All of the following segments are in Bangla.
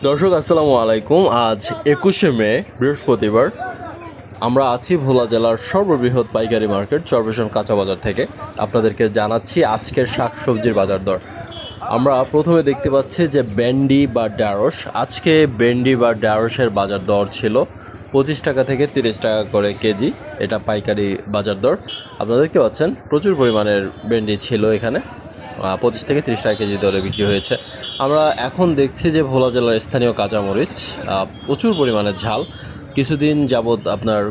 দর্শক আসসালামু আলাইকুম। আজ 21শে মে বৃহস্পতিবার। আমরা আছি ভোলা জেলার সর্ববৃহৎ পাইকারি মার্কেট চরপেশন কাঁচা বাজার থেকে। আপনাদেরকে জানাচ্ছি আজকের শাকসবজির বাজার দর। আমরা প্রথমে দেখতে পাচ্ছি যে ভেন্ডি বা ঢ্যাঁড়স। আজকে ভেন্ডি বা ঢ্যাঁড়সের বাজার দর ছিল 25 টাকা থেকে 30 টাকা করে কেজি। এটা পাইকারি বাজার দর। আপনারা দেখতে পাচ্ছেন প্রচুর পরিমাণের ভেন্ডি ছিল এখানে, 25 থেকে 30 টাকা কেজি দরে বিক্রি হয়েছে। আমরা এখন দেখছি যে ভোলা জেলার স্থানীয় কাঁচামরিচ প্রচুর পরিমাণে ঝাল। কিছুদিন যাবৎ আপনার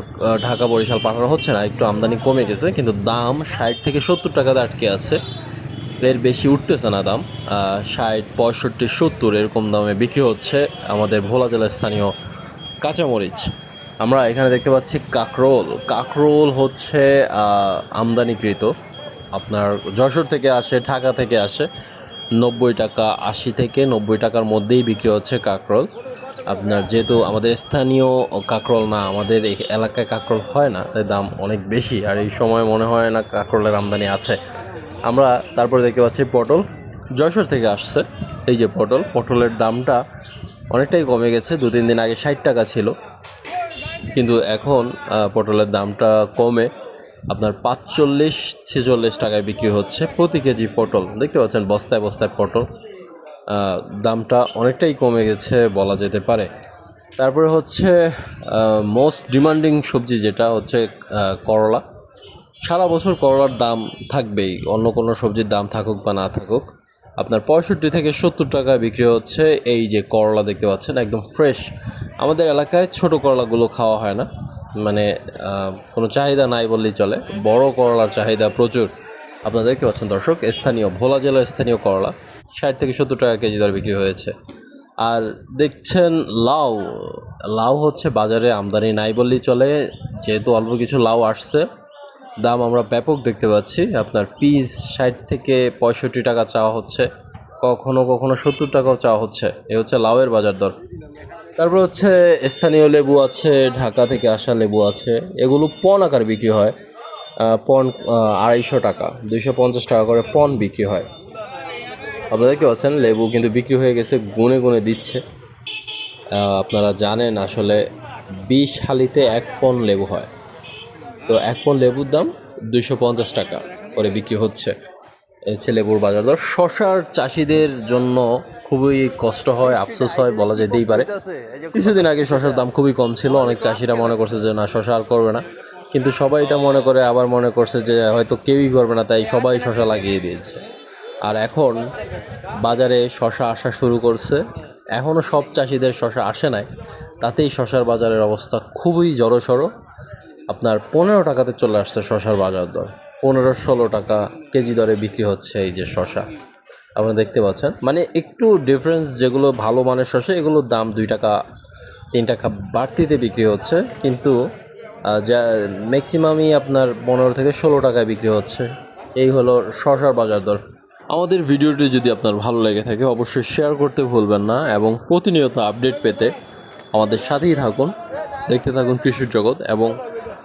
ঢাকা বরিশাল পাঠানো হচ্ছে না, একটু আমদানি কমে গেছে, কিন্তু দাম 60 থেকে 70 টাকাতে আটকে আছে। এর বেশি উঠতেছে না দাম। 60, 65, 70 এরকম দামে বিক্রি হচ্ছে আমাদের ভোলা জেলার স্থানীয় কাঁচামরিচ। আমরা এখানে দেখতে পাচ্ছি কাকরোল হচ্ছে আমদানিকৃত, আপনার যশোর থেকে আসে, ঢাকা থেকে আসে। 90 টাকা, 80 থেকে 90 টাকার মধ্যেই বিক্রি হচ্ছে কাকরোল। আপনার যেহেতু আমাদের স্থানীয় কাকরোল না, আমাদের এই এলাকায় কাকরোল হয় না, তাই দাম অনেক বেশি। আর এই সময় মনে হয় না কাকরোলের আমদানি আছে। আমরা তারপরে দেখতে পাচ্ছি পটল যশোর থেকে আসছে। এই যে পটলের দামটা অনেকটাই কমে গেছে। 2-3 দিন আগে 60 টাকা ছিল, কিন্তু এখন পটলের দামটা কমে আপনার 45-46 টাকায় বিক্রি হচ্ছে প্রতি কেজি পটল। দেখতে পাচ্ছেন বস্তায় বস্তায় পটল। দামটা অনেকটাই কমে গেছে বলা যেতে পারে। তারপরে হচ্ছে মোস্ট ডিমান্ডিং সবজি যেটা হচ্ছে করলা। সারা বছর করলার দাম থাকবেই, অন্য কোনো সবজির দাম থাকুক বা না থাকুক। আপনার 65 থেকে 70 টাকায় বিক্রি হচ্ছে এই যে করলা দেখতে পাচ্ছেন, একদম ফ্রেশ। আমাদের এলাকায় ছোট করলাগুলো খাওয়া হয় না, মানে কোনো চাহিদা নাই বললেই চলে। বড় করলার চাহিদা প্রচুর। আপনারা দেখতে পাচ্ছেন দর্শক, স্থানীয় ভোলা জেলার স্থানীয় করলা 60 থেকে 70 টাকা কেজি দরে বিক্রি হয়েছে। আর দেখছেন লাউ হচ্ছে বাজারে আমদানি নাই বললেই চলে, যেহেতু অল্প কিছু লাউ আসছে। দাম আমরা ব্যাপক দেখতে পাচ্ছি। আপনার পিস 60 থেকে 65 টাকা চাওয়া হচ্ছে, কখনো কখনো 70 টাকাও চাওয়া হচ্ছে। এ হচ্ছে লাউয়ের বাজার দর। তারপর হচ্ছে স্থানীয় লেবু আছে, ঢাকা থেকে আসা লেবু আছে। এগুলো পণ আকার বিক্রি হয়। পণ 250 টাকা, 250 টাকা করে পণ বিক্রি হয়। আপনারা দেখতে পাচ্ছেন লেবু কিন্তু বিক্রি হয়ে গেছে, গুনে গুনে দিচ্ছে। আপনারা জানেন আসলে 20 হালিতে 1 পণ লেবু হয়। তো 1 পণ লেবুর দাম 250 টাকা করে বিক্রি হচ্ছে। হচ্ছে লেবুর বাজার দর। শশার চাষিদের জন্য খুবই কষ্ট হয়, আফসোস হয় বলা যেতেই পারে। কিছুদিন আগে শশার দাম খুবই কম ছিল, অনেক চাষিরা মনে করছে যে না, শশা আর করবে না। কিন্তু সবাই এটা মনে করে, আবার মনে করছে যে হয়তো কেউই করবে না, তাই সবাই শশা লাগিয়ে দিয়েছে। আর এখন বাজারে শশা আসা শুরু করছে। এখনও সব চাষিদের শশা আসে নাই, তাতেই শশার বাজারের অবস্থা খুবই জড়সড়। আপনার 15 টাকাতে চলে আসছে শশার বাজার দর। 15-16 টাকা কেজি দরে বিক্রি হচ্ছে এই যে শশা। আপনারা দেখতে পাচ্ছেন, মানে একটু ডিফারেন্স। যেগুলো ভালো মানের শশা এগুলোর দাম 2 টাকা 3 টাকা বাড়তিতে বিক্রি হচ্ছে, কিন্তু যা ম্যাক্সিমামই আপনার 15 থেকে 16 টাকায় বিক্রি হচ্ছে। এই হলো শশার বাজার দর। আমাদের ভিডিওটি যদি আপনার ভালো লেগে থাকে অবশ্যই শেয়ার করতে ভুলবেন না, এবং প্রতিনিয়ত আপডেট পেতে আমাদের সাথেই থাকুন, দেখতে থাকুন কৃষির জগৎ। এবং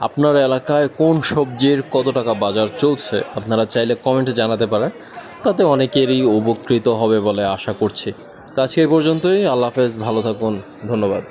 আপনার এলাকায় কোন সবজির কত টাকা বাজার চলছে আপনারা চাইলে কমেন্টে জানাতে পারেন, তাতে অনেকেরই উপকৃত হবে বলে আশা করছি। তো আজকে এই পর্যন্তই। আল্লাহ হাফেজ, ভালো থাকুন, ধন্যবাদ।